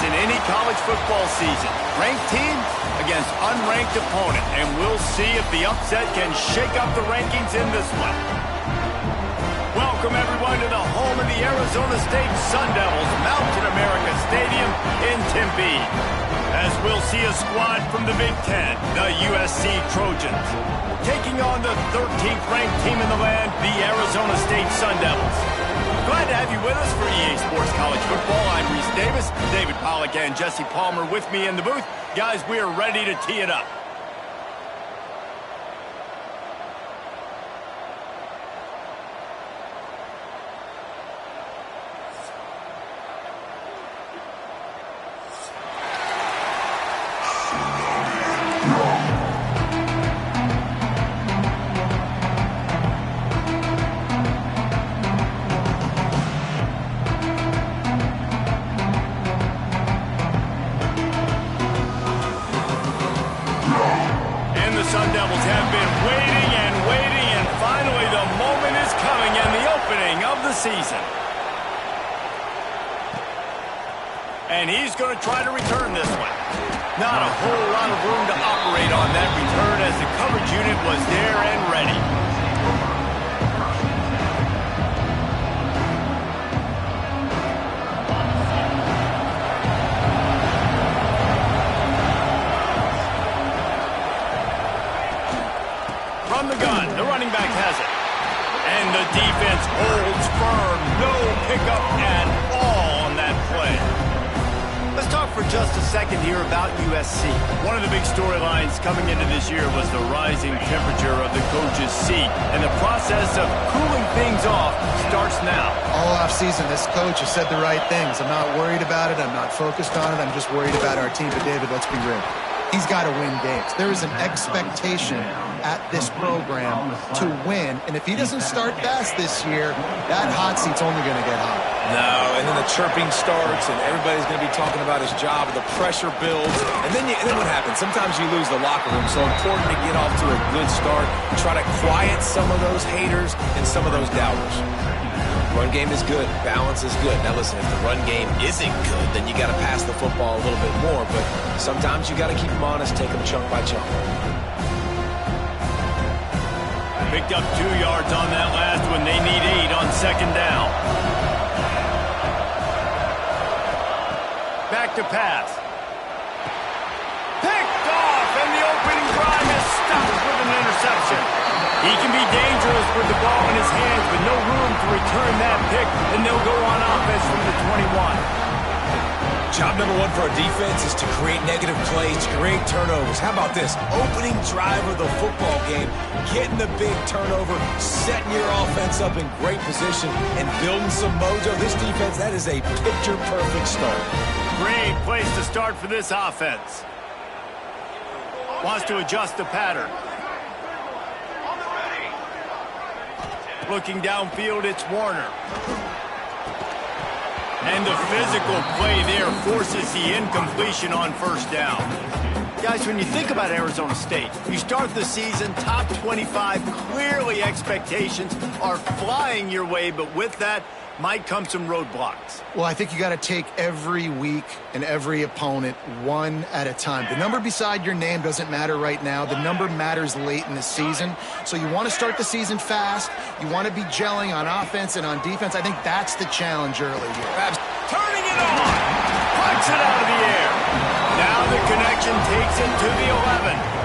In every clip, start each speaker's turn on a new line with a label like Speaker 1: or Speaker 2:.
Speaker 1: in any college football season. Ranked team against unranked opponent, and we'll see if the upset can shake up the rankings in this one. Welcome, everyone, to the home of the Arizona State Sun Devils, Mountain America Stadium in Tempe, as we'll see a squad from the Big Ten, the USC Trojans, taking on the 13th ranked team in the land, the Arizona State Sun Devils. Glad to have you with us for EA Sports College Football. I'm Reese Davis, David Pollack and Jesse Palmer with me in the booth. Guys, we are ready to tee it up. Sun Devils have been waiting and waiting, and finally the moment is coming and the opening of the season. And he's going to try to return this one. Not a whole lot of room to operate on that return as the coverage unit was there and ready. From the gun, the running back has it. And the defense holds firm. No pickup at all on that play. Let's talk for just a second here about USC. One of the big storylines coming into this year was the rising temperature of the coach's seat. And the process of cooling things off starts now.
Speaker 2: All offseason, this coach has said the right things. I'm not worried about it. I'm not focused on it. I'm just worried about our team. But, David, let's be real. He's got to win games. There is an expectation at this program to win. And if he doesn't start fast this year, that hot seat's only going to get hot.
Speaker 3: No, and then the chirping starts, and everybody's going to be talking about his job. The pressure builds. And then what happens? Sometimes you lose the locker room. So important to get off to a good start. Try to quiet some of those haters and some of those doubters. Run game is good. Balance is good. Now, listen, if the run game isn't good, then you got to pass the football a little bit more. But sometimes you got to keep them honest, take them chunk by chunk.
Speaker 1: Picked up 2 yards on that last one. They need 8 on second down. Back to pass. Picked off, and the opening drive is stopped with an interception. He can be dangerous with the ball in his hands, but no room to return that pick, and they'll go on offense from the 21.
Speaker 3: Job number 1 for our defense is to create negative plays, to create turnovers. How about this? Opening drive of the football game, getting the big turnover, setting your offense up in great position, and building some mojo. This defense, that is a picture-perfect start.
Speaker 1: Great place to start for this offense. Wants to adjust the pattern. Looking downfield, it's Warner. And the physical play there forces the incompletion on first down. Guys, when you think about Arizona State, you start the season top 25. Clearly expectations are flying your way, but with that might come some roadblocks.
Speaker 2: Well, I think you got to take every week and every opponent one at a time. The number beside your name doesn't matter right now. The number matters late in the season. So you want to start the season fast. You want to be gelling on offense and on defense. I think that's the challenge early here.
Speaker 1: Turning it on. Puts it out of the air. Now the connection takes it to the 11.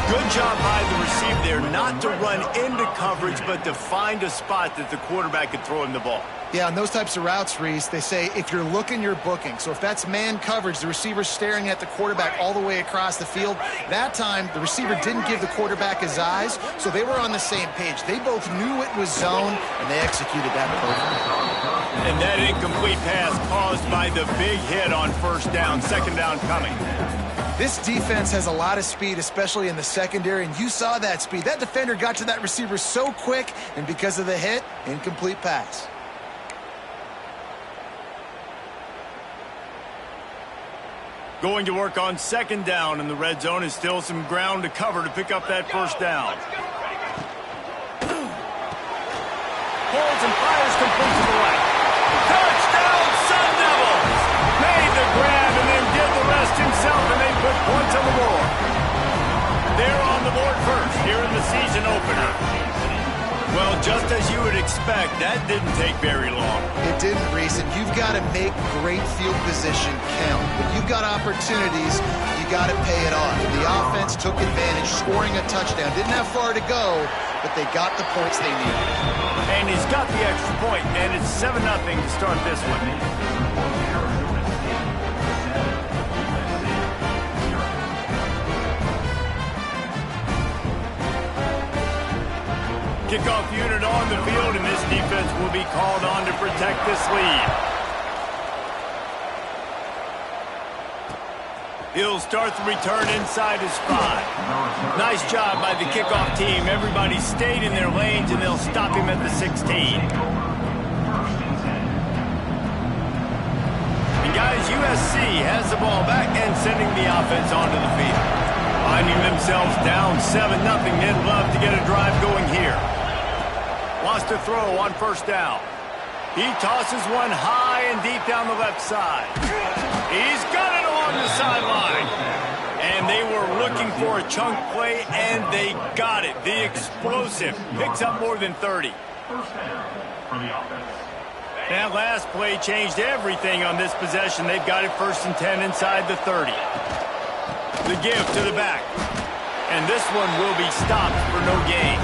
Speaker 1: Good job by the receiver there, not to run into coverage, but to find a spot that the quarterback could throw him the ball.
Speaker 2: Yeah, on those types of routes, Reese, they say if you're looking, you're booking. So if that's man coverage, the receiver's staring at the quarterback all the way across the field. That time, the receiver didn't give the quarterback his eyes, so they were on the same page. They both knew it was zone, and they executed that perfectly.
Speaker 1: And that incomplete pass caused by the big hit on first down, second down coming.
Speaker 2: This defense has a lot of speed, especially in the secondary, and you saw that speed. That defender got to that receiver so quick, and because of the hit, incomplete pass.
Speaker 1: Going to work on second down, and the red zone is still some ground to cover to pick up that first down. Holds and fires complete to the right. Touchdown, Sun Devils! Made the here in the season opener. Well, just as you would expect, that didn't take very long.
Speaker 2: It didn't, Reese, and you've got to make great field position count. When you've got opportunities, you got to pay it off. The offense took advantage, scoring a touchdown. Didn't have far to go, but they got the points they needed.
Speaker 1: And he's got the extra point, and it's 7-0 to start this one. Kickoff unit on the field, and this defense will be called on to protect this lead. He'll start the return inside his 5. Nice job by the kickoff team. Everybody stayed in their lanes, and they'll stop him at the 16. And guys, USC has the ball back and sending the offense onto the field. Finding themselves down 7-0, they'd love to get a drive going here. Wants to throw on first down. He tosses one high and deep down the left side. He's got it along the sideline. And they were looking for a chunk play, and they got it. The explosive picks up more than 30. That last play changed everything on this possession. They've got it 1st and 10 inside the 30. The give to the back. And this one will be stopped for no gain.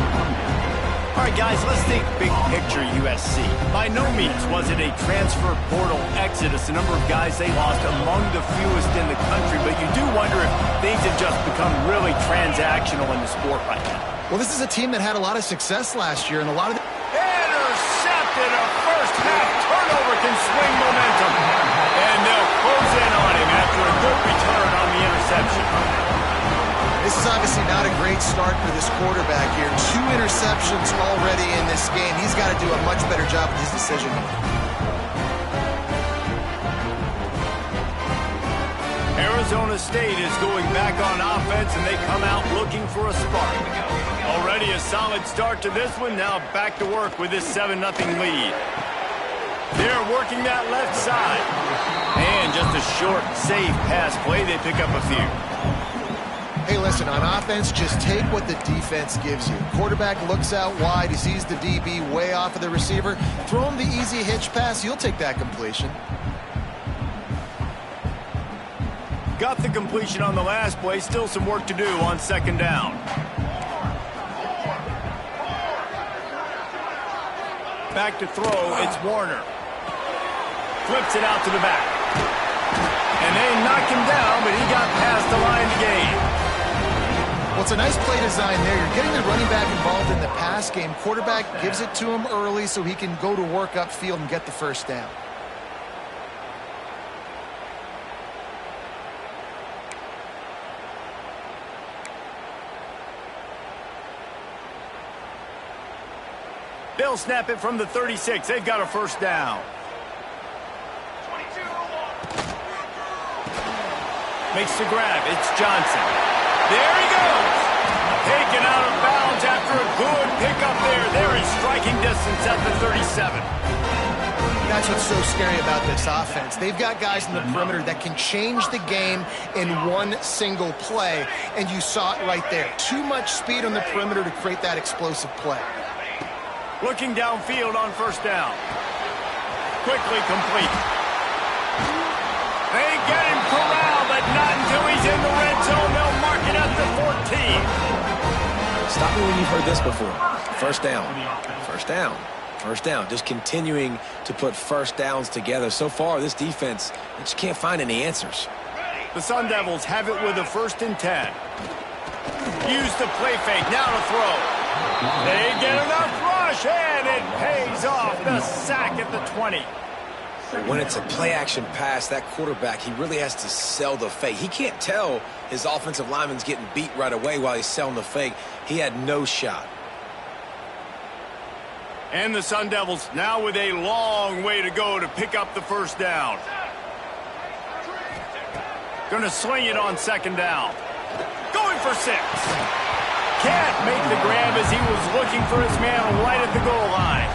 Speaker 1: All right, guys, let's think big picture USC. By no means was it a transfer portal exodus, the number of guys they lost among the fewest in the country, but you do wonder if things have just become really transactional in the sport right now.
Speaker 2: Well, this is a team that had a lot of success last year, and a lot of the...
Speaker 1: Intercepted! A first-half turnover can swing momentum. And they'll close in on him after a good return on the interception.
Speaker 2: This is obviously not a great start for this quarterback here. 2 interceptions already in this game. He's got to do a much better job with his decision.
Speaker 1: Arizona State is going back on offense, and they come out looking for a spark. Already a solid start to this one. Now back to work with this 7-0 lead. They're working that left side. And just a short, safe pass play. They pick up a few.
Speaker 2: Hey, listen, on offense, just take what the defense gives you. Quarterback looks out wide. He sees the DB way off of the receiver. Throw him the easy hitch pass. You'll take that completion.
Speaker 1: Got the completion on the last play. Still some work to do on 2nd down. Back to throw. It's Warner. Flips it out to the back. And they knock him down, but he got past the line to gain.
Speaker 2: Well, it's a nice play design there. You're getting the running back involved in the pass game. Quarterback gives it to him early so he can go to work upfield and get the first down.
Speaker 1: They'll snap it from the 36. They've got a first down. Makes the grab. It's Johnson. There he goes. Taken out of bounds after a good pickup there. They're in striking distance at the 37.
Speaker 2: That's what's so scary about this offense. They've got guys in the perimeter that can change the game in one single play, and you saw it right there. Too much speed on the perimeter to create that explosive play.
Speaker 1: Looking downfield on first down. Quickly complete. They get him corralled, but not until he's in the red zone. They'll mark it at the 14.
Speaker 3: Stop me when you've heard this before. First down. First down. First down. Just continuing to put first downs together. So far, this defense, they just can't find any answers.
Speaker 1: The Sun Devils have it with a 1st and 10. Use the play fake. Now to throw. They get enough rush, and it pays off. The sack at the 20.
Speaker 3: When it's a play-action pass, that quarterback, he really has to sell the fake. He can't tell his offensive lineman's getting beat right away while he's selling the fake. He had no shot.
Speaker 1: And the Sun Devils now with a long way to go to pick up the first down. Going to swing it on 2nd down. Going for 6. Can't make the grab as he was looking for his man right at the goal line.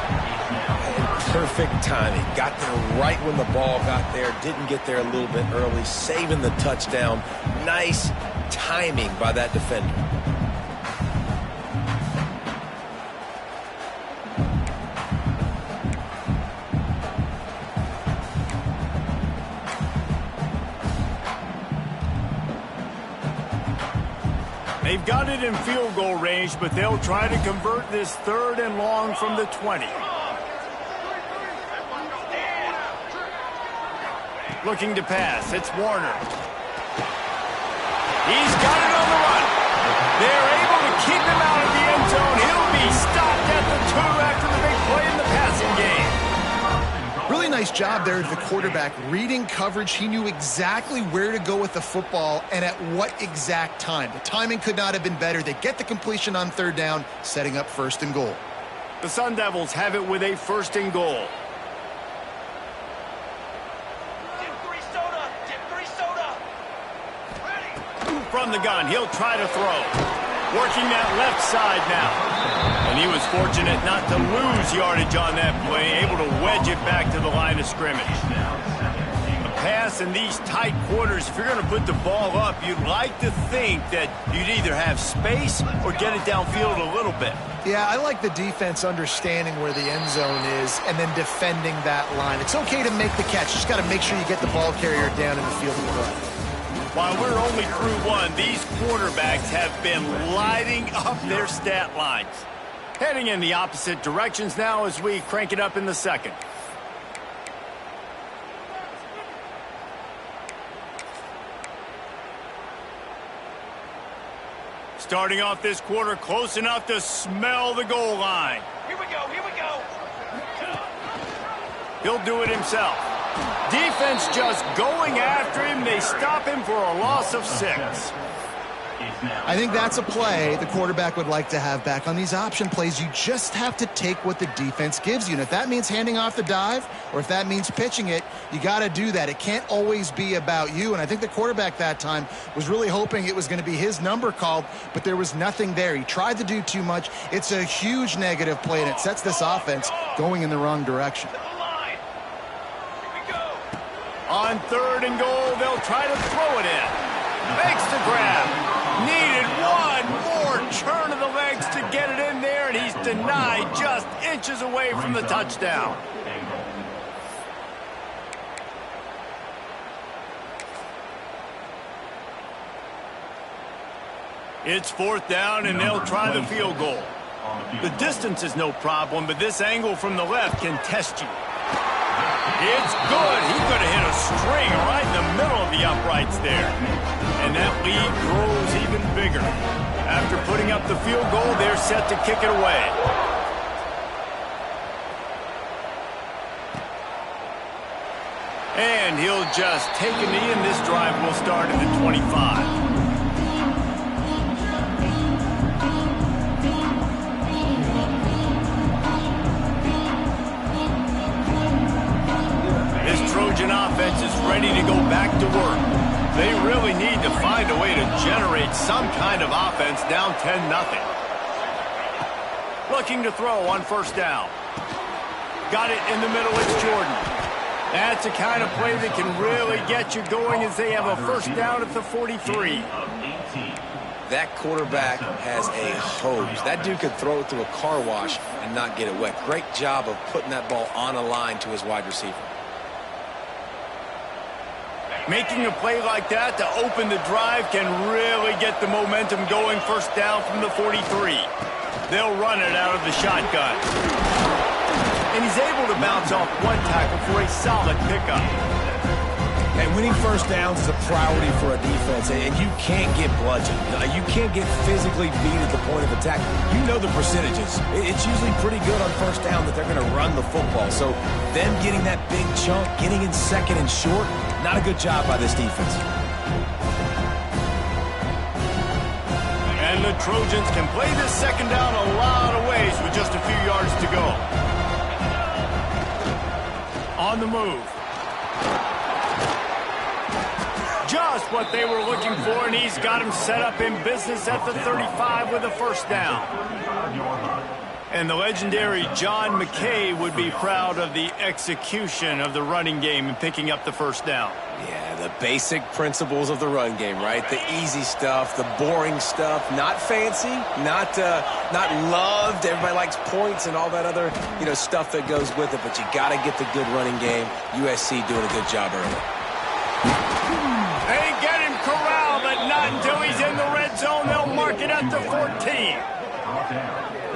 Speaker 3: Perfect timing. Got there right when the ball got there. Didn't get there a little bit early. Saving the touchdown. Nice timing by that defender.
Speaker 1: They've got it in field goal range, but they'll try to convert this 3rd and long from the 20. Looking to pass. It's Warner. He's got it on the run. They're able to keep him out of the end zone. He'll be stopped at the 2 after the big play in the passing game.
Speaker 2: Really nice job there of the quarterback. Reading coverage, he knew exactly where to go with the football and at what exact time. The timing could not have been better. They get the completion on 3rd down, setting up 1st and goal.
Speaker 1: The Sun Devils have it with a 1st and goal. From the gun, he'll try to throw. Working that left side now. And he was fortunate not to lose yardage on that play, able to wedge it back to the line of scrimmage. A pass in these tight quarters, if you're going to put the ball up, you'd like to think that you'd either have space or get it downfield a little bit.
Speaker 2: Yeah, I like the defense understanding where the end zone is and then defending that line. It's okay to make the catch. Just got to make sure you get the ball carrier down in the field of play.
Speaker 1: While we're only through 1, these quarterbacks have been lighting up their stat lines. Heading in the opposite directions now as we crank it up in the 2nd. Starting off this quarter close enough to smell the goal line.
Speaker 4: Here we go, here we go.
Speaker 1: He'll do it himself. Defense just going after him. They stop him for a loss of 6.
Speaker 2: I think that's a play the quarterback would like to have back. On these option plays, you just have to take what the defense gives you. And if that means handing off the dive or if that means pitching it, you got to do that. It can't always be about you. And I think the quarterback that time was really hoping it was going to be his number called, but there was nothing there. He tried to do too much. It's a huge negative play, and it sets this offense going in the wrong direction.
Speaker 1: On 3rd and goal, they'll try to throw it in. Makes the grab. Needed one more turn of the legs to get it in there, and he's denied just inches away from the touchdown. It's 4th down, and they'll try the field goal. The distance is no problem, but this angle from the left can test you. It's good. He could have hit a string right in the middle of the uprights there. And that lead grows even bigger. After putting up the field goal, they're set to kick it away. And he'll just take a knee, and this drive will start at the 25. Trojan offense is ready to go back to work. They really need to find a way to generate some kind of offense down 10-0. Looking to throw on 1st down. Got it in the middle. It's Jordan. That's the kind of play that can really get you going as they have a 1st down at the 43.
Speaker 3: That quarterback has a hose. That dude could throw it through a car wash and not get it wet. Great job of putting that ball on a line to his wide receiver.
Speaker 1: Making a play like that to open the drive can really get the momentum going. 1st down from the 43. They'll run it out of the shotgun. And he's able to bounce off one tackle for a solid pickup.
Speaker 3: And winning 1st downs is a priority for a defense, and you can't get bludgeoned. You can't get physically beat at the point of attack. You know the percentages. It's usually pretty good on 1st down that they're going to run the football. So them getting that big chunk, getting in 2nd and short, not a good job by this defense.
Speaker 1: And the Trojans can play this 2nd down a lot of ways with just a few yards to go. On the move. Just what they were looking for, and he's got him set up in business at the 35 with a 1st down. And the legendary John McKay would be proud of the execution of the running game and picking up the 1st down.
Speaker 3: Yeah, the basic principles of the run game, right? The easy stuff, the boring stuff, not fancy, not loved. Everybody likes points and all that other, stuff that goes with it, but you got to get the good running game. USC doing a good job early.
Speaker 1: They get him corralled, but not until he's in the red zone. They'll mark it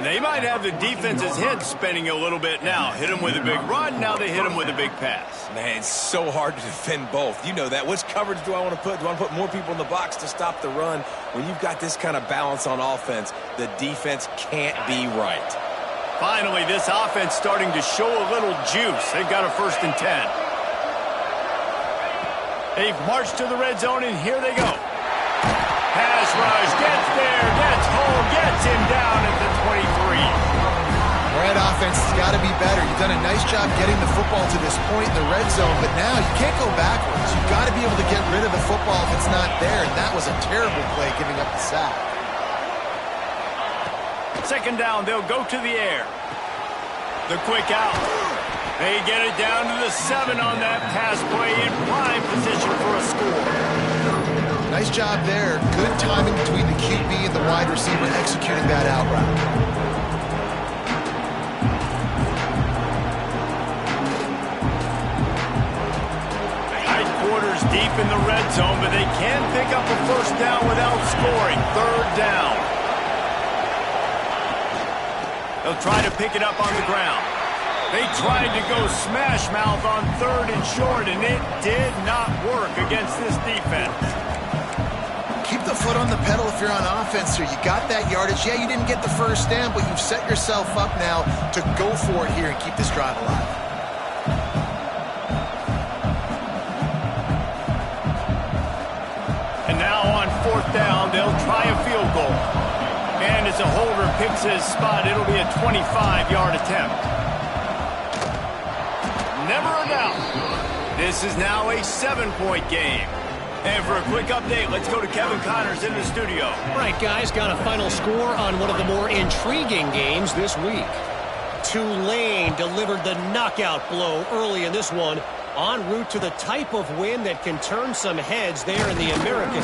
Speaker 1: They might have the defense's head spinning a little bit now. Hit him with a big run, now they hit him with a big pass.
Speaker 3: Man, it's so hard to defend both. You know that. Which coverage do I want to put? Do I want to put more people in the box to stop the run? When you've got this kind of balance on offense, the defense can't be right.
Speaker 1: Finally, this offense starting to show a little juice. They've got a 1st and 10. They've marched to the red zone, and here they go. Pass rush, gets there, gets home, gets him down at the 23.
Speaker 2: Red offense has got to be better. You've done a nice job getting the football to this point in the red zone, but now you can't go backwards. You've got to be able to get rid of the football if it's not there, and that was a terrible play giving up the sack.
Speaker 1: 2nd down, they'll go to the air. The quick out. They get it down to the 7 on that pass play in prime position for a score.
Speaker 2: Nice job there. Good timing between the QB and the wide receiver executing that out route.
Speaker 1: Quarters deep in the red zone, but they can pick up a 1st down without scoring. 3rd down. They'll try to pick it up on the ground. They tried to go smash mouth on 3rd and short, and it did not work against this defense.
Speaker 2: Keep the foot on the pedal if you're on offense here. You got that yardage. Yeah, you didn't get the 1st down, but you've set yourself up now to go for it here and keep this drive alive.
Speaker 1: And now on 4th down, they'll try a field goal. And as a holder picks his spot, it'll be a 25-yard attempt. Never a doubt. This is now a 7-point game. And for a quick update, let's go to Kevin Connors in the studio.
Speaker 4: All right, guys, got a final score on one of the more intriguing games this week. Tulane delivered the knockout blow early in this one, en route to the type of win that can turn some heads there in the American.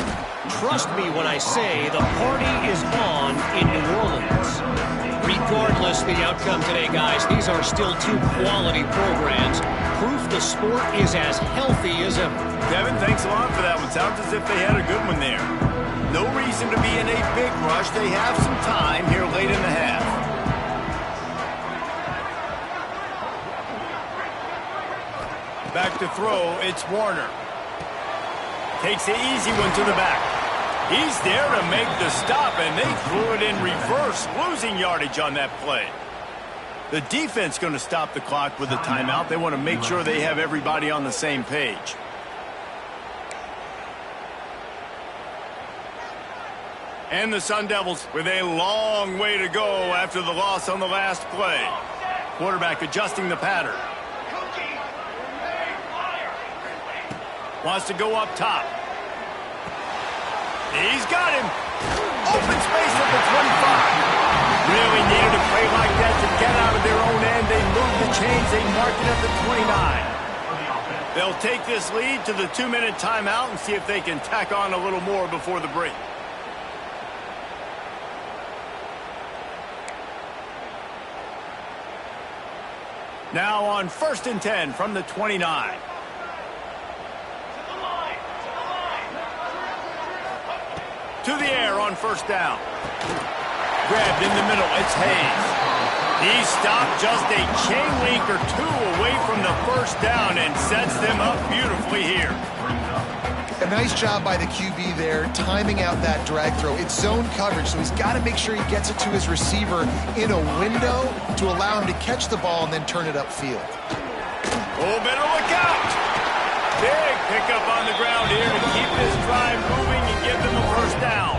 Speaker 4: Trust me when I say the party is on in New Orleans. Regardless the outcome today, guys, these are still 2 quality programs. Proof the sport is as healthy as ever.
Speaker 1: Kevin, thanks a lot for that one. Sounds as if they had a good one there. No reason to be in a big rush. They have some time here late in the half. Back to throw, it's Warner. Takes the easy one to the back. He's there to make the stop, and they threw it in reverse, losing yardage on that play. The defense going to stop the clock with a timeout. They want to make sure they have everybody on the same page. And the Sun Devils with a long way to go after the loss on the last play. Quarterback adjusting the pattern. Wants to go up top. He's got him. Open space at the 25. Really needed a play like that to get out of their own end. They moved the chains. They marked it at the 29. They'll take this lead to the 2-minute timeout and see if they can tack on a little more before the break. Now on 1st and 10 from the 29. To the air on 1st down. Grabbed in the middle, it's Hayes. He stopped just a chain link or 2 away from the 1st down and sets them up beautifully here.
Speaker 2: A nice job by the QB there, timing out that drag throw. It's zone coverage, so he's got to make sure he gets it to his receiver in a window to allow him to catch the ball and then turn it upfield.
Speaker 1: Oh, better look out! Big pickup on the ground here to keep this drive moving and give them a 1st down.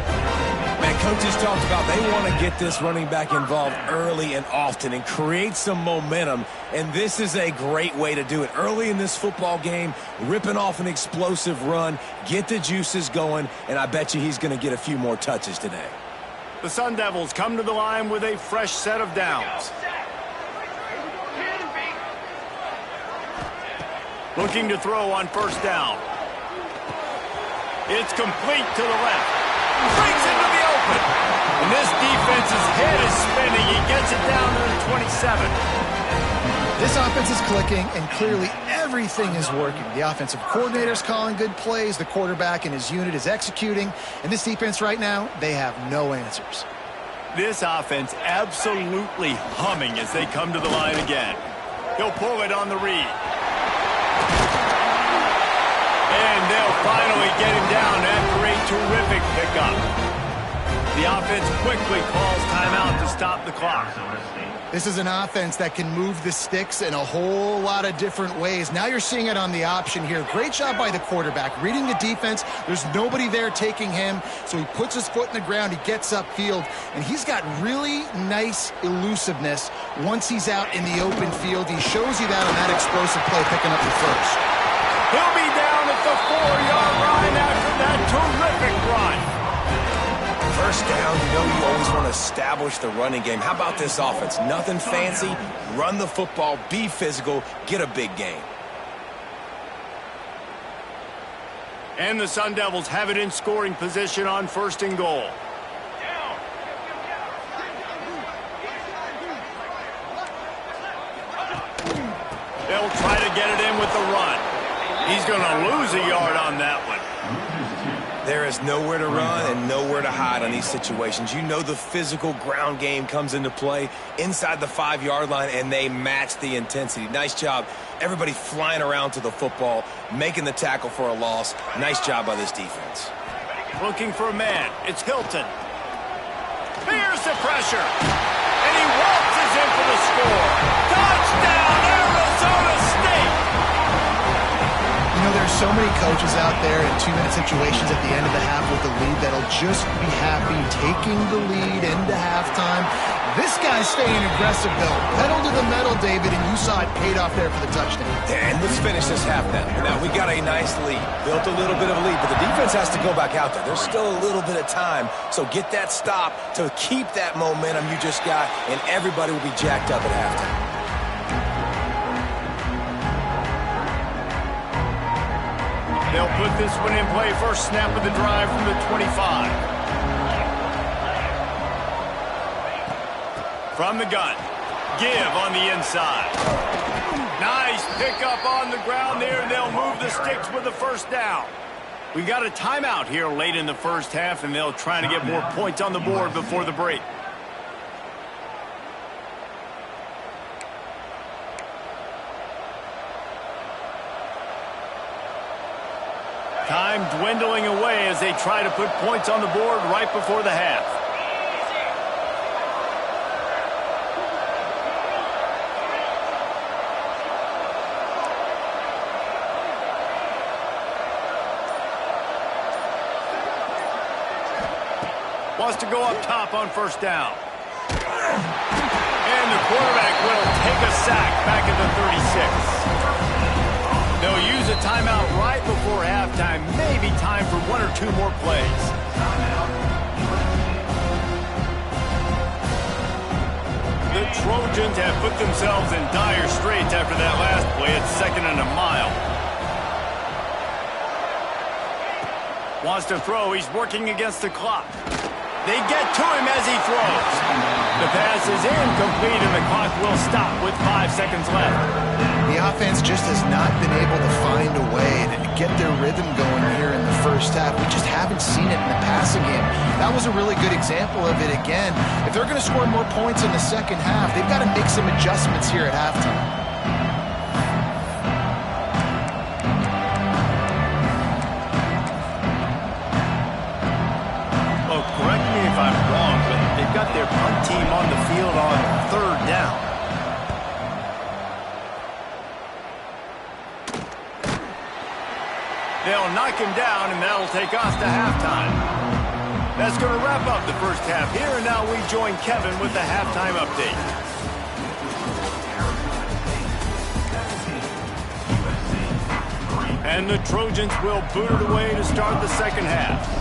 Speaker 3: Man, coaches talked about they want to get this running back involved early and often and create some momentum, and this is a great way to do it. Early in this football game, ripping off an explosive run, get the juices going, and I bet you he's going to get a few more touches today.
Speaker 1: The Sun Devils come to the line with a fresh set of downs. Looking to throw on 1st down. It's complete to the left. Brings into the open. And this defense's head is spinning. He gets it down to the 27.
Speaker 2: This offense is clicking, and clearly everything is working. The offensive coordinator's calling good plays. The quarterback and his unit is executing. And this defense right now, they have no answers.
Speaker 1: This offense absolutely humming as they come to the line again. He'll pull it on the read. And they'll finally get him down after a terrific pickup. The offense quickly calls timeout to stop the clock.
Speaker 2: This is an offense that can move the sticks in a whole lot of different ways. Now you're seeing it on the option here. Great job by the quarterback. Reading the defense, there's nobody there taking him, so he puts his foot in the ground, he gets upfield, and he's got really nice elusiveness once he's out in the open field. He shows you that on that explosive play, picking up the first.
Speaker 1: He'll be down at the 4-yard line after that terrific run.
Speaker 3: First down, you know you always want to establish the running game. How about this offense? Nothing fancy. Run the football, be physical, get a big gain.
Speaker 1: And the Sun Devils have it in scoring position on 1st and goal. They'll try to get it in with the run. He's going to lose a yard on that one.
Speaker 3: There is nowhere to run and nowhere to hide on these situations. You know the physical ground game comes into play inside the 5-yard line, and they match the intensity. Nice job. Everybody flying around to the football, making the tackle for a loss. Nice job by this defense.
Speaker 1: Looking for a man. It's Hilton. Here's the pressure. And he waltzes in for the score. Touchdown, Arizona State!
Speaker 2: You know, there's so many coaches out there in 2-minute situations at the end of the half with the lead that'll just be happy taking the lead into halftime. This guy's staying aggressive, though. Pedal to the metal, David, and you saw it paid off there for the touchdown.
Speaker 3: And let's finish this half now. Now, we got a nice lead. Built a little bit of a lead, but the defense has to go back out there. There's still a little bit of time, so get that stop to keep that momentum you just got, and everybody will be jacked up at halftime.
Speaker 1: They'll put this one in play. First snap of the drive from the 25. From the gun. Give on the inside. Nice pickup on the ground there, and they'll move the sticks with the first down. We got a timeout here late in the first half, and they'll try to get more points on the board before the break. Time dwindling away as they try to put points on the board right before the half. Wants to go up top on first down. And the quarterback will take a sack back at the 36. They'll use a timeout right before halftime. Maybe time for 1 or 2 more plays. The Trojans have put themselves in dire straits after that last play at 2nd and a mile. Wants to throw. He's working against the clock. They get to him as he throws. The pass is incomplete, and the clock will stop with 5 seconds left.
Speaker 2: The offense just has not been able to find a way to get their rhythm going here in the first half. We just haven't seen it in the passing game. That was a really good example of it again. If they're going to score more points in the second half, they've got to make some adjustments here at halftime.
Speaker 1: Well, correct me if I'm wrong, but they've got their punt team on the field on 3rd down. They'll knock him down, and that'll take us to halftime. That's going to wrap up the first half here, and now we join Kevin with the halftime update. And the Trojans will boot it away to start the second half.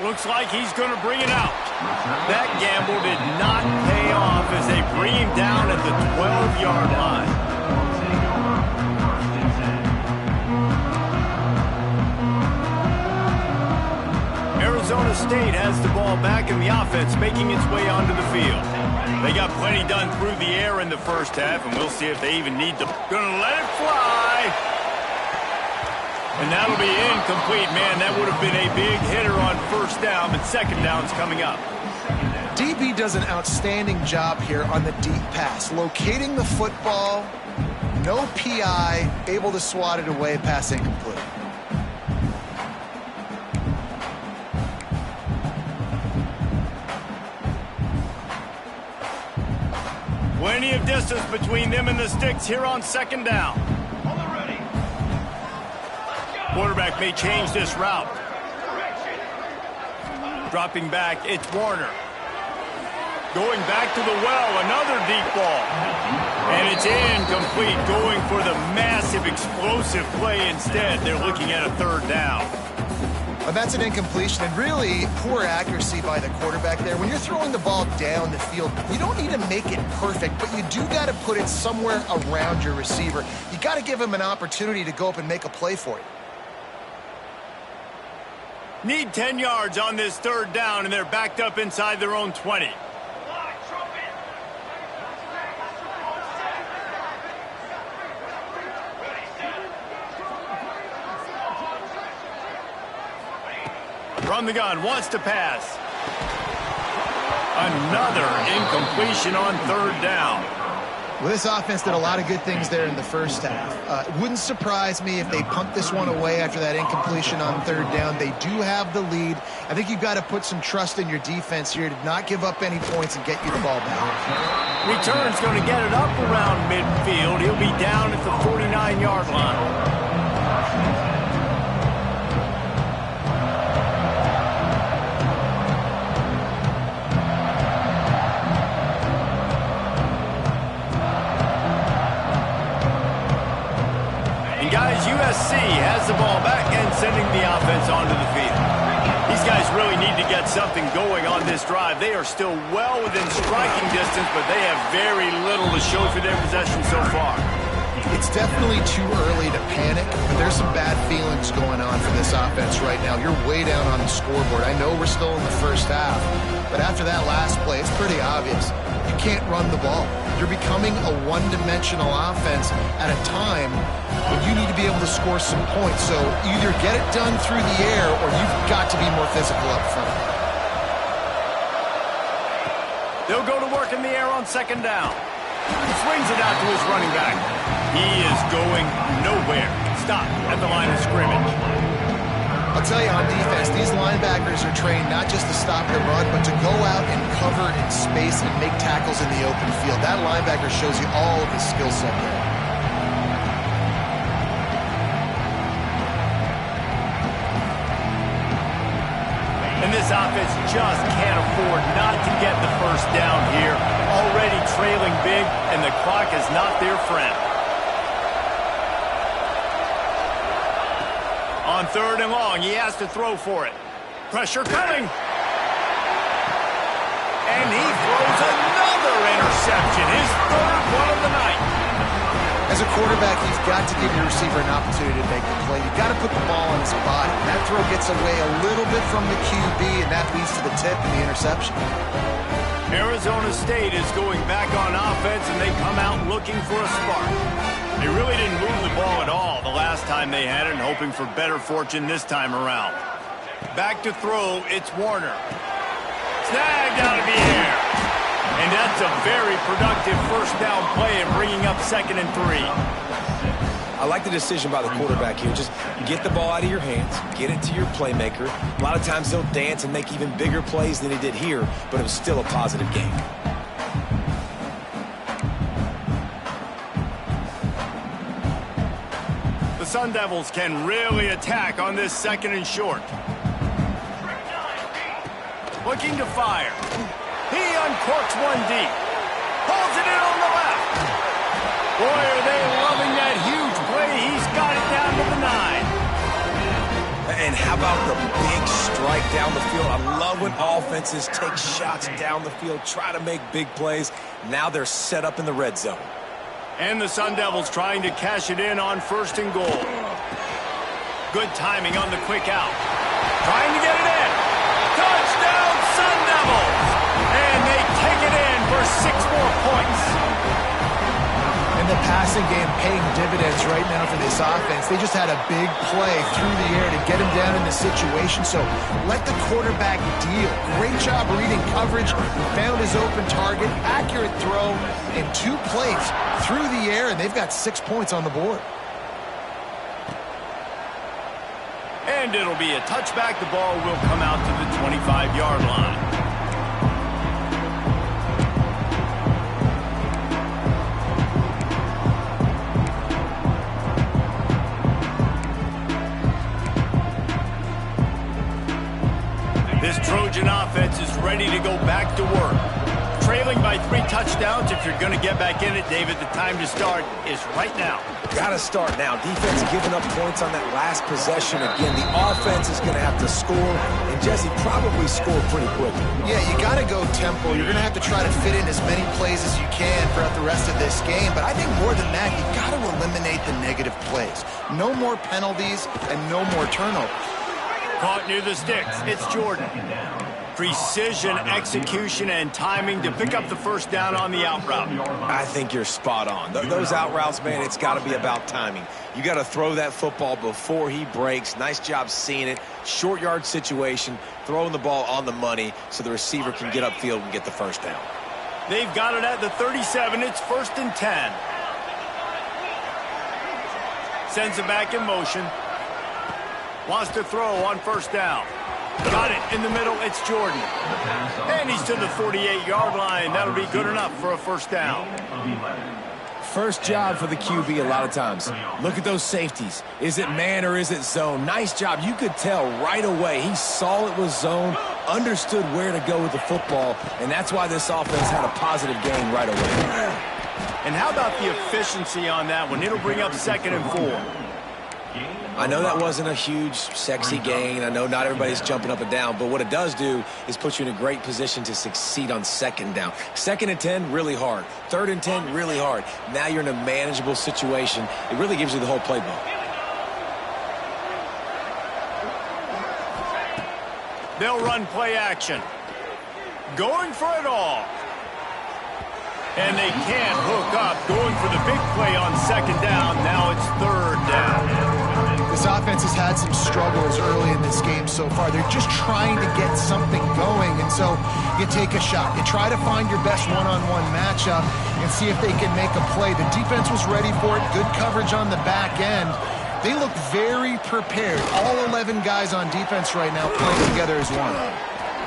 Speaker 1: Looks like he's going to bring it out. That gamble did not pay off as they bring him down at the 12-yard line. Arizona State has the ball back, and the offense making its way onto the field. They got plenty done through the air in the first half, and we'll see if they even need to. Gonna let it fly. And that'll be incomplete, man. That would have been a big hitter on first down, but second down's coming up.
Speaker 2: DB does an outstanding job here on the deep pass. Locating the football, no PI, able to swat it away, pass incomplete.
Speaker 1: Plenty of distance between them and the sticks here on second down. Quarterback may change this route. Dropping back, it's Warner. Going back to the well, another deep ball. And it's incomplete, going for the massive explosive play instead. They're looking at a third down.
Speaker 2: That's an incompletion, and really poor accuracy by the quarterback there. When you're throwing the ball down the field, you don't need to make it perfect, but you do got to put it somewhere around your receiver. You got to give him an opportunity to go up and make a play for you.
Speaker 1: Need 10 yards on this third down, and they're backed up inside their own 20. From the gun, wants to pass. Another incompletion on third down.
Speaker 2: Well, this offense did a lot of good things there in the first half. It wouldn't surprise me if they punt this one away after that incompletion on third down. They do have the lead. I think you've got to put some trust in your defense here to not give up any points and get you the ball back.
Speaker 1: Return's going to get it up around midfield. He'll be down at the 49-yard line. USC has the ball back and sending the offense onto the field. These guys really need to get something going on this drive. They are still well within striking distance, but they have very little to show for their possession so far.
Speaker 2: It's definitely too early to panic, but there's some bad feelings going on for this offense right now. You're way down on the scoreboard. I know we're still in the first half, but after that last play, it's pretty obvious. You can't run the ball. You're becoming a one-dimensional offense at a time when you need to be able to score some points. So either get it done through the air or you've got to be more physical up front.
Speaker 1: They'll go to work in the air on second down. He swings it out to his running back. He is going nowhere. Stop at the line of scrimmage.
Speaker 2: I'll tell you, on defense, these linebackers are trained not just to stop the run, but to go out and cover in space and make tackles in the open field. That linebacker shows you all of his skill set there.
Speaker 1: And this offense just can't afford not to get the first down here. Already trailing big, and the clock is not their friend. On third and long, he has to throw for it. Pressure coming. And he throws another interception, his third one of the night.
Speaker 2: As a quarterback, you've got to give your receiver an opportunity to make the play. You've got to put the ball on his body. That throw gets away a little bit from the QB, and that leads to the tip and the interception.
Speaker 1: Arizona State is going back on offense, and they come out looking for a spark. They really didn't move the ball at all the last time they had it, and hoping for better fortune this time around. Back to throw, it's Warner. Snagged out of the air. And that's a very productive first down play and bringing up 2nd and 3.
Speaker 3: I like the decision by the quarterback here. Just get the ball out of your hands, get it to your playmaker. A lot of times they'll dance and make even bigger plays than he did here, but it was still a positive game.
Speaker 1: The Sun Devils can really attack on this 2nd and short. Looking to fire. He uncorks one deep. Pulls it in on the left. Boy, are they loving that huge play. He's got it down to the 9.
Speaker 3: And how about the big strike down the field? I love when offenses take shots down the field, try to make big plays. Now they're set up in the red zone.
Speaker 1: And the Sun Devils trying to cash it in on 1st and goal. Good timing on the quick out. Trying to get it in. Touchdown, Sun Devils! And they take it in for 6 more points.
Speaker 2: And the passing game paying dividends right now for this offense. They just had a big play through the air to get him down in the situation. So let the quarterback deal. Great job reading coverage. Found his open target. Accurate throw in 2 plays through the air, and they've got 6 points on the board.
Speaker 1: And it'll be a touchback. The ball will come out to the 25-yard line. This Trojan offense is ready to go back to work. Trailing by 3 touchdowns. If you're going to get back in it, David, the time to start is right now.
Speaker 3: Got to start now. Defense giving up points on that last possession. Again, the offense is going to have to score, and Jesse probably score pretty quickly.
Speaker 2: Yeah, you got to go tempo. You're going to have to try to fit in as many plays as you can throughout the rest of this game. But I think more than that, you got to eliminate the negative plays. No more penalties and no more turnovers.
Speaker 1: Caught near the sticks. It's Jordan. Precision, execution, and timing to pick up the first down on the out route.
Speaker 3: I think you're spot on. Those out routes, man, it's got to be about timing. You got to throw that football before he breaks. Nice job seeing it. Short yard situation, throwing the ball on the money so the receiver can get upfield and get the first down.
Speaker 1: They've got it at the 37. It's 1st and 10. Sends it back in motion. Wants to throw on first down. Got it in the middle. It's Jordan. And he's to the 48-yard line. That'll be good enough for a first down.
Speaker 3: First job for the QB a lot of times. Look at those safeties. Is it man or is it zone? Nice job. You could tell right away. He saw it was zone, understood where to go with the football, and that's why this offense had a positive gain right away.
Speaker 1: And how about the efficiency on that one? It'll bring up 2nd and 4.
Speaker 3: I know that wasn't a huge, sexy gain. I know not everybody's jumping up and down, but what it does do is put you in a great position to succeed on 2nd down. 2nd and 10, really hard. 3rd and 10, really hard. Now you're in a manageable situation. It really gives you the whole playbook.
Speaker 1: They'll run play action. Going for it all. And they can't hook up. Going for the big play on 2nd down. Now it's 3rd down.
Speaker 2: This offense has had some struggles early in this game so far. They're just trying to get something going, and so you take a shot. You try to find your best one-on-one matchup and see if they can make a play. The defense was ready for it. Good coverage on the back end. They look very prepared. All 11 guys on defense right now playing together as one.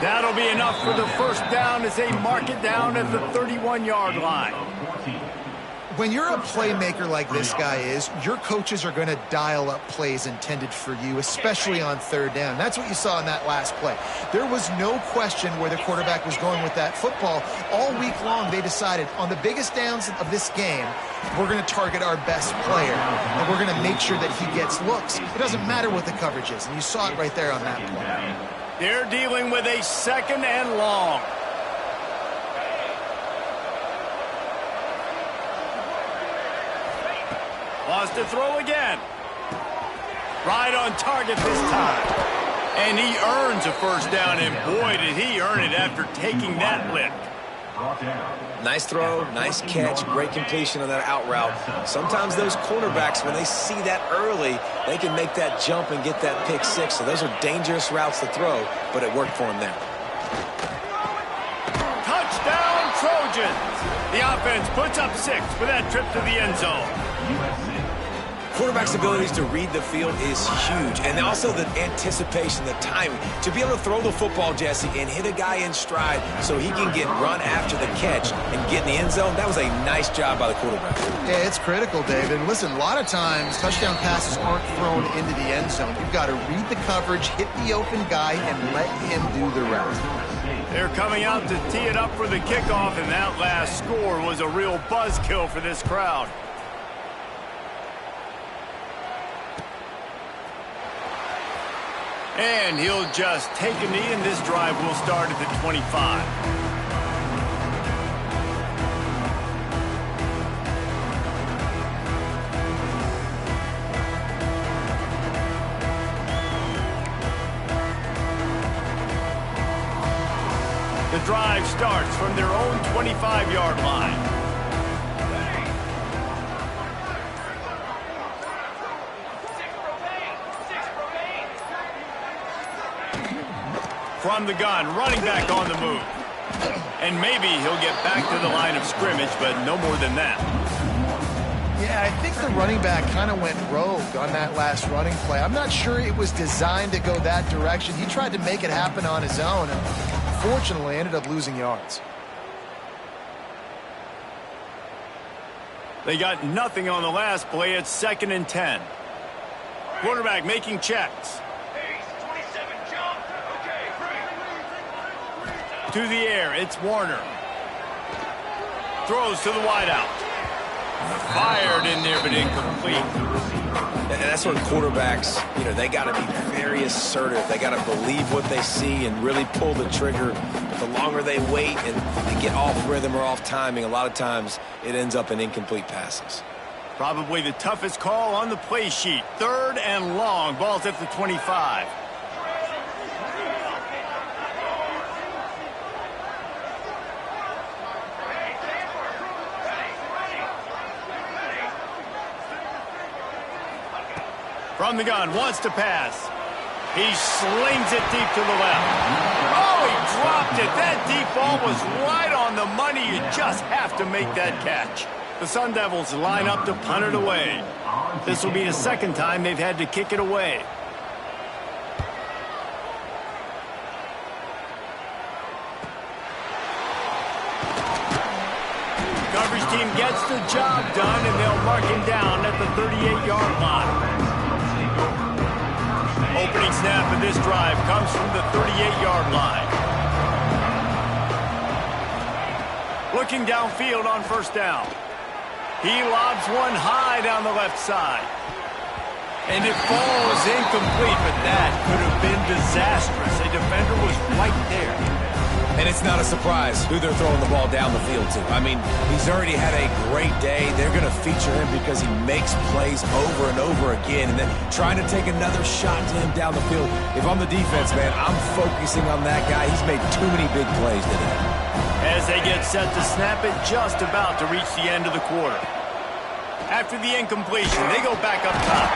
Speaker 1: That'll be enough for the first down as they mark it down at the 31-yard line.
Speaker 2: When you're a playmaker like this guy is, your coaches are going to dial up plays intended for you, especially on 3rd down. That's what you saw in that last play. There was no question where the quarterback was going with that football. All week long, they decided on the biggest downs of this game, we're going to target our best player, and we're going to make sure that he gets looks. It doesn't matter what the coverage is, and you saw it right there on that play.
Speaker 1: They're dealing with a 2nd and long. Wants to throw again. Right on target this time. And he earns a first down, and boy, did he earn it after taking that lick.
Speaker 3: Nice throw, nice catch, great completion on that out route. Sometimes those cornerbacks, when they see that early, they can make that jump and get that pick 6. So those are dangerous routes to throw, but it worked for him there.
Speaker 1: Touchdown, Trojans! The offense puts up 6 for that trip to the end zone.
Speaker 3: Quarterback's abilities to read the field is huge, and also the anticipation, the timing. To be able to throw the football, Jesse, and hit a guy in stride so he can get run after the catch and get in the end zone, that was a nice job by the quarterback.
Speaker 2: Yeah, it's critical, David. Listen, a lot of times touchdown passes aren't thrown into the end zone. You've got to read the coverage, hit the open guy, and let him do the rest.
Speaker 1: They're coming out to tee it up for the kickoff, and that last score was a real buzzkill for this crowd. And he'll just take a knee, and this drive will start at the 25. The drive starts from their own 25-yard line. From the gun, running back on the move. And maybe he'll get back to the line of scrimmage, but no more than that.
Speaker 2: Yeah, I think the running back kind of went rogue on that last running play. I'm not sure it was designed to go that direction. He tried to make it happen on his own, and unfortunately ended up losing yards.
Speaker 1: They got nothing on the last play. It's 2nd and 10. Quarterback making checks. To the air, it's Warner. Throws to the wideout. Fired in there, but incomplete.
Speaker 3: And that's when quarterbacks, they got to be very assertive. They got to believe what they see and really pull the trigger. But the longer they wait and they get off rhythm or off timing, a lot of times it ends up in incomplete passes.
Speaker 1: Probably the toughest call on the play sheet. 3rd and long. Ball's at the 25. From the gun, wants to pass. He slings it deep to the left. Oh, he dropped it. That deep ball was right on the money. You just have to make that catch. The Sun Devils line up to punt it away. This will be the 2nd time they've had to kick it away. Coverage team gets the job done, and they'll mark him down at the 38-yard line. Opening snap of this drive comes from the 38-yard line. Looking downfield on 1st down. He lobs one high down the left side. And it falls incomplete, but that could have been disastrous. A defender was right there.
Speaker 3: And it's not a surprise who they're throwing the ball down the field to. I mean, he's already had a great day. They're going to feature him because he makes plays over and over again. And then trying to take another shot to him down the field. If I'm the defense, man, I'm focusing on that guy. He's made too many big plays today.
Speaker 1: As they get set to snap it, just about to reach the end of the quarter. After the incompletion, they go back up top.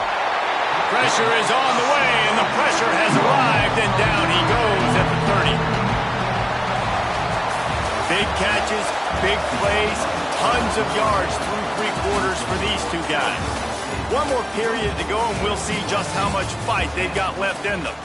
Speaker 1: Pressure is on the way, and the pressure has arrived, and down he goes at the 30. Big catches, big plays, tons of yards through 3 quarters for these two guys. One more period to go, and we'll see just how much fight they've got left in them.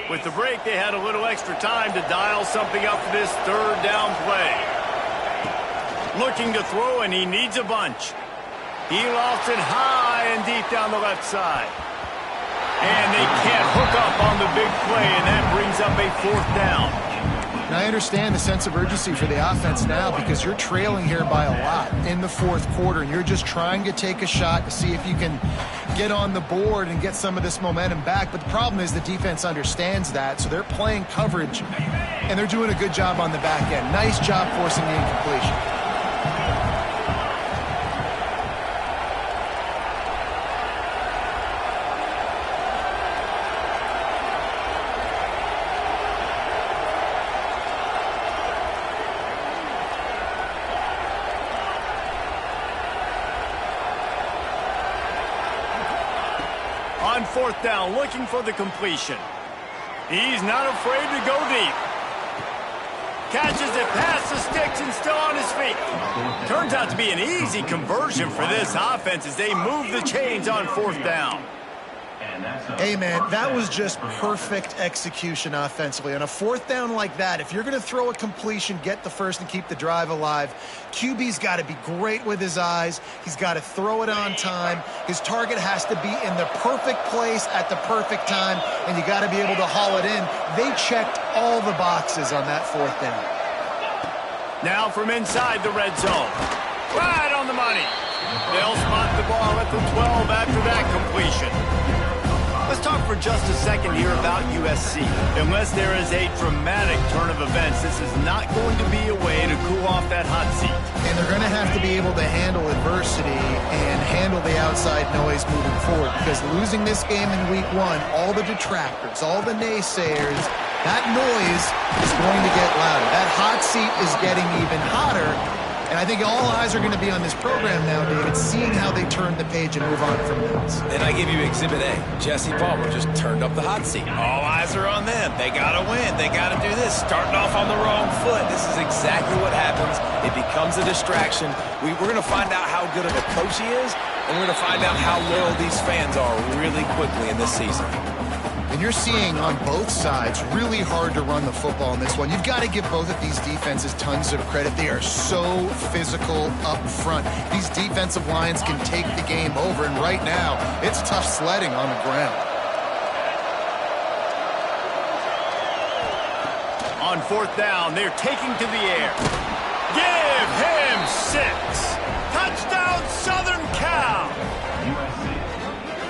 Speaker 1: With the break, they had a little extra time to dial something up for this 3rd down play. Looking to throw, and he needs a bunch. He lofts it high and deep down the left side. And they can't hook up on the big play, and that brings up a 4th down.
Speaker 2: And I understand the sense of urgency for the offense now because you're trailing here by a lot in the 4th quarter, and you're just trying to take a shot to see if you can get on the board and get some of this momentum back. But the problem is the defense understands that, so they're playing coverage, and they're doing a good job on the back end. Nice job forcing the incompletion.
Speaker 1: On 4th down, looking for the completion. He's not afraid to go deep. Catches it past the sticks and still on his feet. Turns out to be an easy conversion for this offense as they move the chains on 4th down.
Speaker 2: Hey, man, that was just perfect execution offensively. On a 4th down like that, if you're going to throw a completion, get the first and keep the drive alive, QB's got to be great with his eyes. He's got to throw it on time. His target has to be in the perfect place at the perfect time, and you got to be able to haul it in. They checked all the boxes on that 4th down.
Speaker 1: Now from inside the red zone. Right on the money. They'll spot the ball at the 12 after that completion. Let's talk for just a second here about USC. Unless there is a dramatic turn of events, this is not going to be a way to cool off that hot seat.
Speaker 2: And they're going to have to be able to handle adversity and handle the outside noise moving forward, because losing this game in week 1, all the detractors, all the naysayers, that noise is going to get louder. That hot seat is getting even hotter. And I think all eyes are going to be on this program now, David, seeing how they turn the page and move on from this.
Speaker 3: And I give you Exhibit A. Jesse Palmer just turned up the hot seat. All eyes are on them. They got to win. They got to do this. Starting off on the wrong foot. This is exactly what happens. It becomes a distraction. We're going to find out how good of a coach he is, and we're going to find out how loyal these fans are really quickly in this season.
Speaker 2: And you're seeing on both sides really hard to run the football in this one. You've got to give both of these defenses tons of credit. They are so physical up front. These defensive lines can take the game over, and right now, it's tough sledding on the ground.
Speaker 1: On 4th down, they're taking to the air. Give him 6. Touchdown, Southern Cal.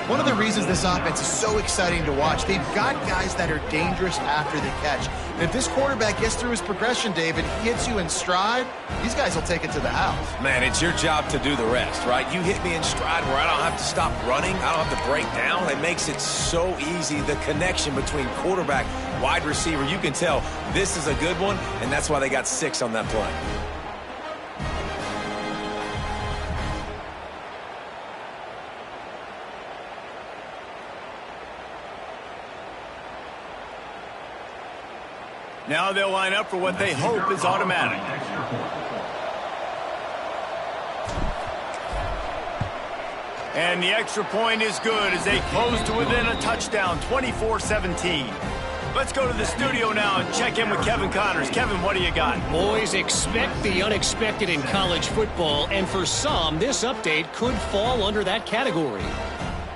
Speaker 2: One of the reasons this offense is so exciting to watch, they've got guys that are dangerous after the catch. And if this quarterback gets through his progression, David, he hits you in stride, these guys will take it to the house.
Speaker 3: Man, it's your job to do the rest, right? You hit me in stride where I don't have to stop running. I don't have to break down. It makes it so easy. The connection between quarterback, wide receiver, you can tell this is a good one, and that's why they got 6 on that play.
Speaker 1: Now they'll line up for what they hope is automatic. And the extra point is good as they close to within a touchdown, 24-17. Let's go to the studio now and check in with Kevin Connors. Kevin, what do you got?
Speaker 4: Boys, expect the unexpected in college football, and for some, this update could fall under that category.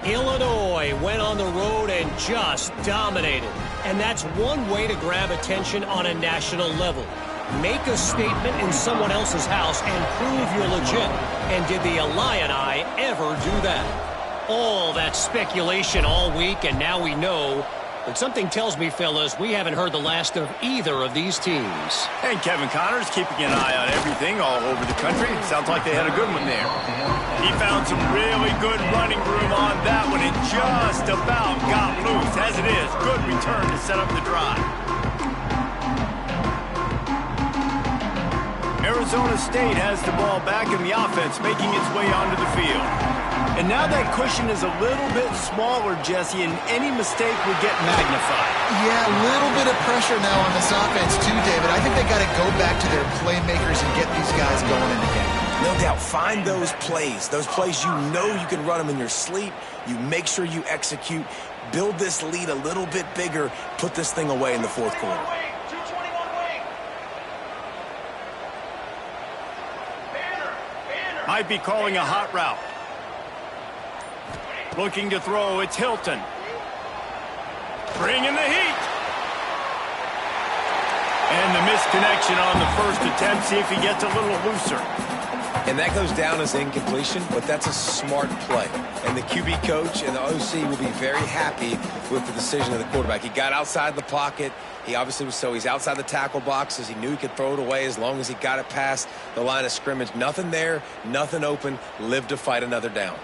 Speaker 4: Illinois went on the road and just dominated. And that's one way to grab attention on a national level. Make a statement in someone else's house and prove you're legit. And did the Illini ever do that? All that speculation all week, and now we know. But something tells me, fellas, we haven't heard the last of either of these teams.
Speaker 1: And Kevin Connors keeping an eye on everything all over the country. It sounds like they had a good one there. He found some really good running room on that one and just about got loose. As it is, good return to set up the drive. Arizona State has the ball back in the offense, making its way onto the field. And now that cushion is a little bit smaller, Jesse, and any mistake would get magnified.
Speaker 2: Yeah, a little bit of pressure now on this offense too, David. I think they got to go back to their playmakers and get these guys going in the game.
Speaker 3: No doubt. Find those plays you know you can run them in your sleep. You make sure you execute. Build this lead a little bit bigger. Put this thing away in the 4th quarter.
Speaker 1: Might be calling a hot route. Looking to throw, it's Hilton. Bringing the heat. And the misconnection on the first attempt. See if he gets a little looser.
Speaker 3: And that goes down as incompletion, but that's a smart play. And the QB coach and the OC will be very happy with the decision of the quarterback. He got outside the pocket. He obviously was he's outside the tackle boxes. He knew he could throw it away as long as he got it past the line of scrimmage. Nothing there, nothing open. Live to fight another down.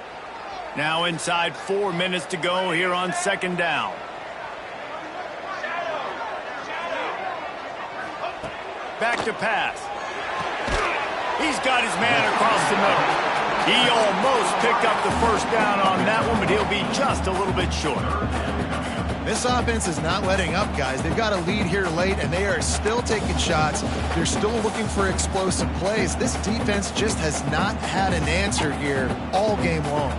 Speaker 1: Now inside 4 minutes to go here on 2nd down. Back to pass. He's got his man across the middle. He almost picked up the first down on that one, but he'll be just a little bit short.
Speaker 2: This offense is not letting up, guys. They've got a lead here late, and they are still taking shots. They're still looking for explosive plays. This defense just has not had an answer here all game long.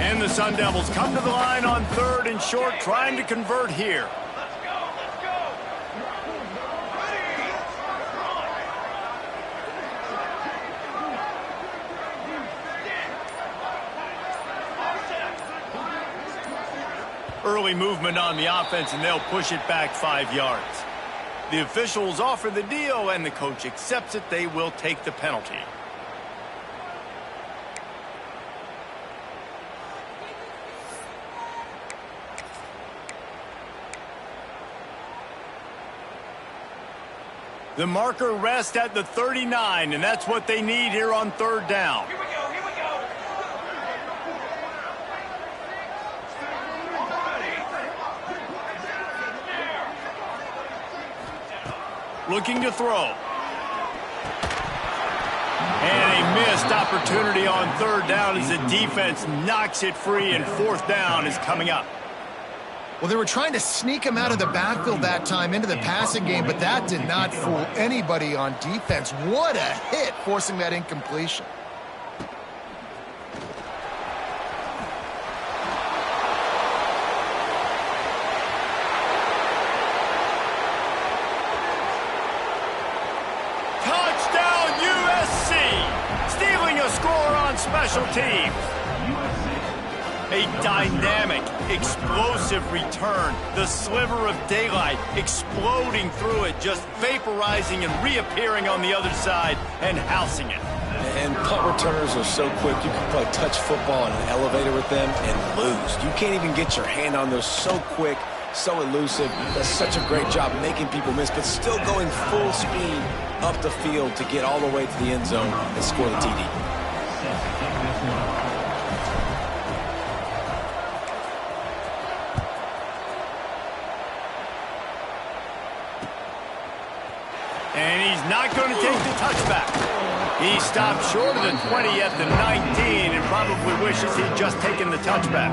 Speaker 1: And the Sun Devils come to the line on 3rd and short, trying to convert here. Early movement on the offense, and they'll push it back 5 yards. The officials offer the deal, and the coach accepts it. They will take the penalty. The marker rests at the 39, and that's what they need here on 3rd down. Looking to throw. And a missed opportunity on third down as the defense knocks it free, and fourth down is coming up.
Speaker 2: Well, they were trying to sneak him out of the backfield that time into the passing game, but that did not fool anybody on defense. What a hit, forcing that incompletion.
Speaker 1: Touchdown USC! Stealing a score on special teams. A dynamic, explosive return. The sliver of daylight exploding through it, just vaporizing and reappearing on the other side and housing it.
Speaker 3: And punt returners are so quick, you can probably touch football in an elevator with them and lose. You can't even get your hand on those, so quick, so elusive. Does such a great job making people miss, but still going full speed up the field to get all the way to the end zone and score the TD.
Speaker 1: And he's not going to take the touchback. He stopped short of the 20 at the 19 and probably wishes he'd just taken the touchback.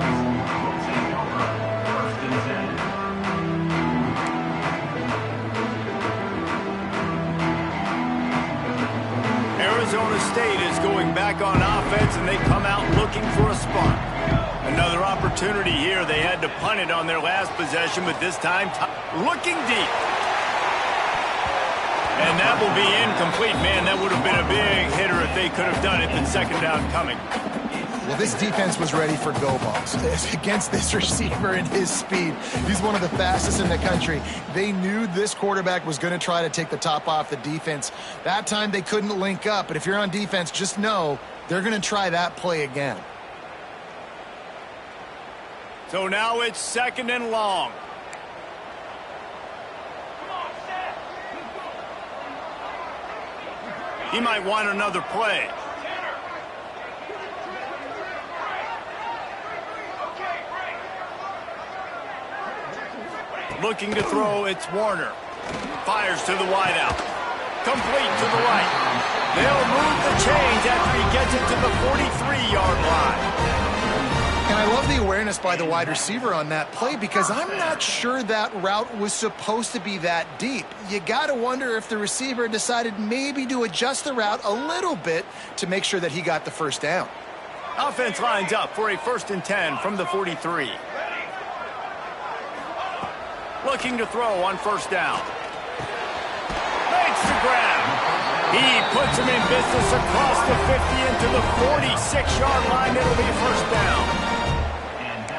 Speaker 1: Arizona State is going back on offense, and they come out looking for a spark. Another opportunity here. They had to punt it on their last possession, but this time looking deep. And that will be incomplete. Man, that would have been a big hitter if they could have done it. The second down coming.
Speaker 2: Well, this defense was ready for go balls against this receiver and his speed. He's one of the fastest in the country. They knew this quarterback was going to try to take the top off the defense. That time they couldn't link up, but if you're on defense, just know they're going to try that play again.
Speaker 1: So now it's second and long. He might want another play. Looking to throw, it's Warner. Fires to the wideout. Complete to the right. They'll move the chains after he gets it to the 43-yard line.
Speaker 2: And I love the awareness by the wide receiver on that play, because I'm not sure that route was supposed to be that deep. You got to wonder if the receiver decided maybe to adjust the route a little bit to make sure that he got the first down.
Speaker 1: Offense lines up for a 1st and 10 from the 43. Looking to throw on first down. Makes the grab. He puts him in business across the 50 into the 46-yard line. It'll be first down.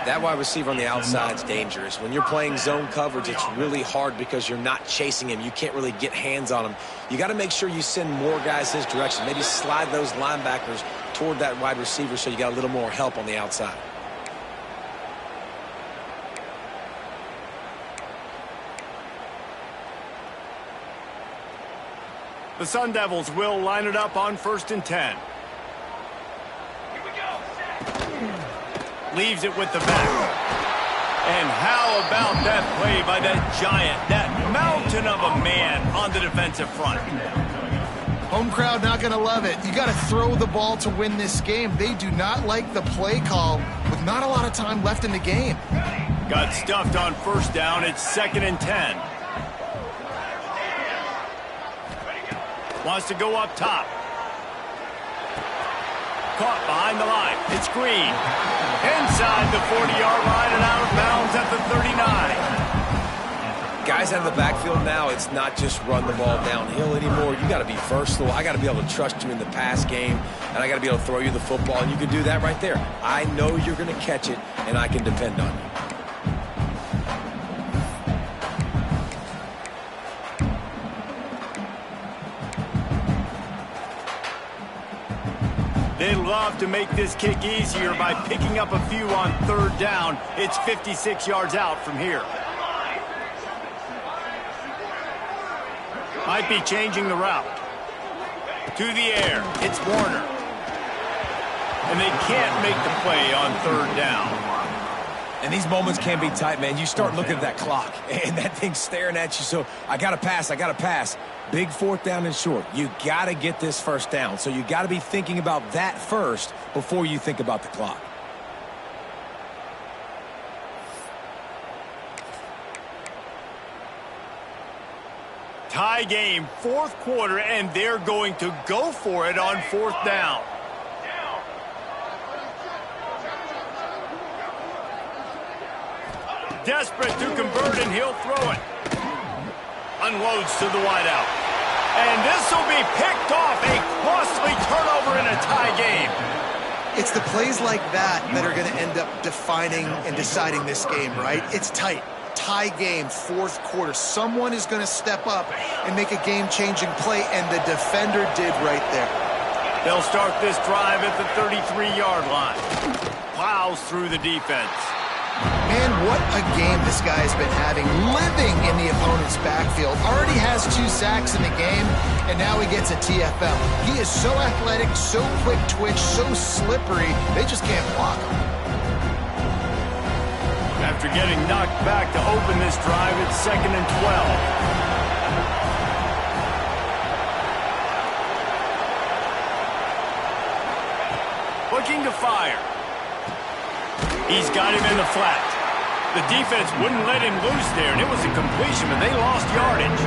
Speaker 3: That wide receiver on the outside is dangerous. When you're playing zone coverage, it's really hard because you're not chasing him. You can't really get hands on him. You got to make sure you send more guys his direction. Maybe slide those linebackers toward that wide receiver so you got a little more help on the outside.
Speaker 1: The Sun Devils will line it up on 1st and 10. Leaves it with the back. And how about that play by that giant, that mountain of a man on the defensive front?
Speaker 2: Home crowd not going to love it. You got to throw the ball to win this game. They do not like the play call with not a lot of time left in the game.
Speaker 1: Got stuffed on first down. It's 2nd and 10. Wants to go up top. Caught behind the line. It's Green. Inside the 40-yard line and out of bounds at the 39.
Speaker 3: Guys out of the backfield now, it's not just run the ball downhill anymore. You got to be versatile. I got to be able to trust you in the pass game, and I got to be able to throw you the football, and you can do that right there. I know you're going to catch it, and I can depend on you.
Speaker 1: They love to make this kick easier by picking up a few on third down. It's 56 yards out from here. Might be changing the route. To the air, it's Warner. And they can't make the play on third down.
Speaker 3: And these moments can be tight, man. You start looking at that clock, and that thing's staring at you. So I got to pass, I got to pass. Big fourth down and short. You got to get this first down. So you got to be thinking about that first before you think about the clock.
Speaker 1: Tie game, fourth quarter, and they're going to go for it on fourth down. Desperate to convert, and he'll throw it. Unloads to the wideout. And this will be picked off. A costly turnover in a tie game.
Speaker 2: It's the plays like that that are going to end up defining and deciding this game, right? It's tight. Tie game, fourth quarter. Someone is going to step up and make a game-changing play, and the defender did right there.
Speaker 1: They'll start this drive at the 33-yard line. Plows through the defense.
Speaker 2: Man, what a game this guy has been having, living in the opponent's backfield. Already has 2 sacks in the game, and now he gets a TFL. He is so athletic, so quick twitch, so slippery, they just can't block him.
Speaker 1: After getting knocked back to open this drive, it's 2nd and 12. Looking to fire. He's got him in the flat. The defense wouldn't let him loose there, and it was a completion, but they lost yardage.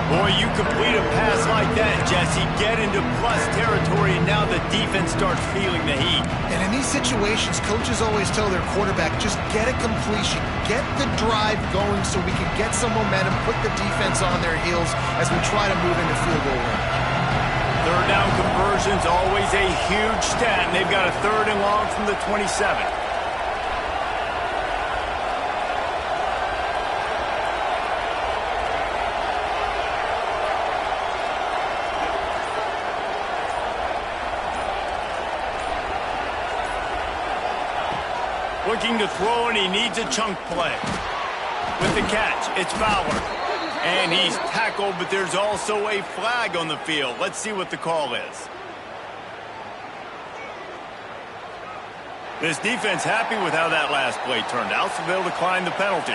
Speaker 1: Boy, you complete a pass like that, Jesse, get into plus territory, and now the defense starts feeling the heat.
Speaker 2: And in these situations, coaches always tell their quarterback, just get a completion, get the drive going so we can get some momentum, put the defense on their heels as we try to move into field goal range.
Speaker 1: Third down conversion's always a huge stat, and they've got a 3rd and long from the 27. Looking to throw, and he needs a chunk play. With the catch, it's Fowler. And he's tackled, but there's also a flag on the field. Let's see what the call is. This defense happy with how that last play turned out, so they'll decline the penalty.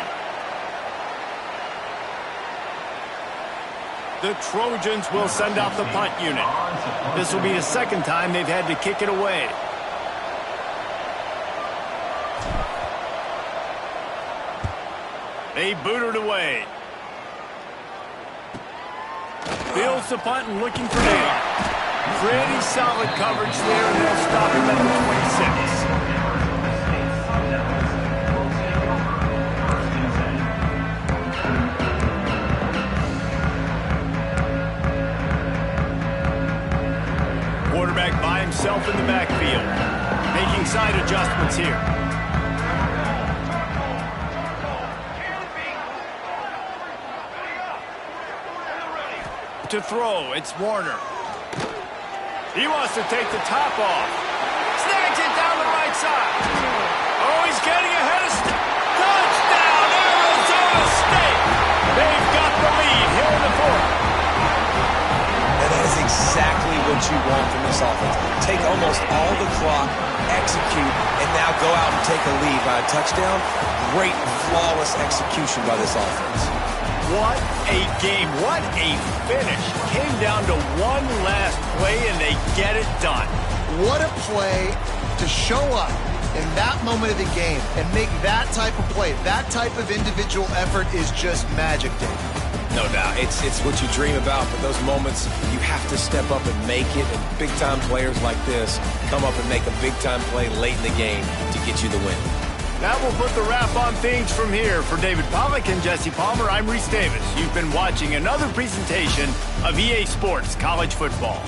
Speaker 1: The Trojans will send out the punt unit. This will be the 2nd time they've had to kick it away. They boot it away. Fields the punt and looking for Nail. Pretty solid coverage there, and they'll stop him at the 26. Quarterback by himself in the backfield. Making side adjustments here. To throw, it's Warner. He wants to take the top off. Snags it down the right side. Oh, he's getting ahead of touchdown, Arizona State. They've got the lead here in the 4th.
Speaker 3: And that is exactly what you want from this offense. Take almost all the clock, execute, and now go out and take a lead by a touchdown. Great, flawless execution by this offense.
Speaker 1: What a game. What a finish. Came down to one last play, and they get it done.
Speaker 2: What a play to show up in that moment of the game and make that type of play. That type of individual effort is just magic, Dave.
Speaker 3: No doubt. It's what you dream about, but those moments, you have to step up and make it, and big-time players like this come up and make a big-time play late in the game to get you the win.
Speaker 1: That will put the wrap on things from here. For David Pollack and Jesse Palmer, I'm Reese Davis. You've been watching another presentation of EA Sports College Football.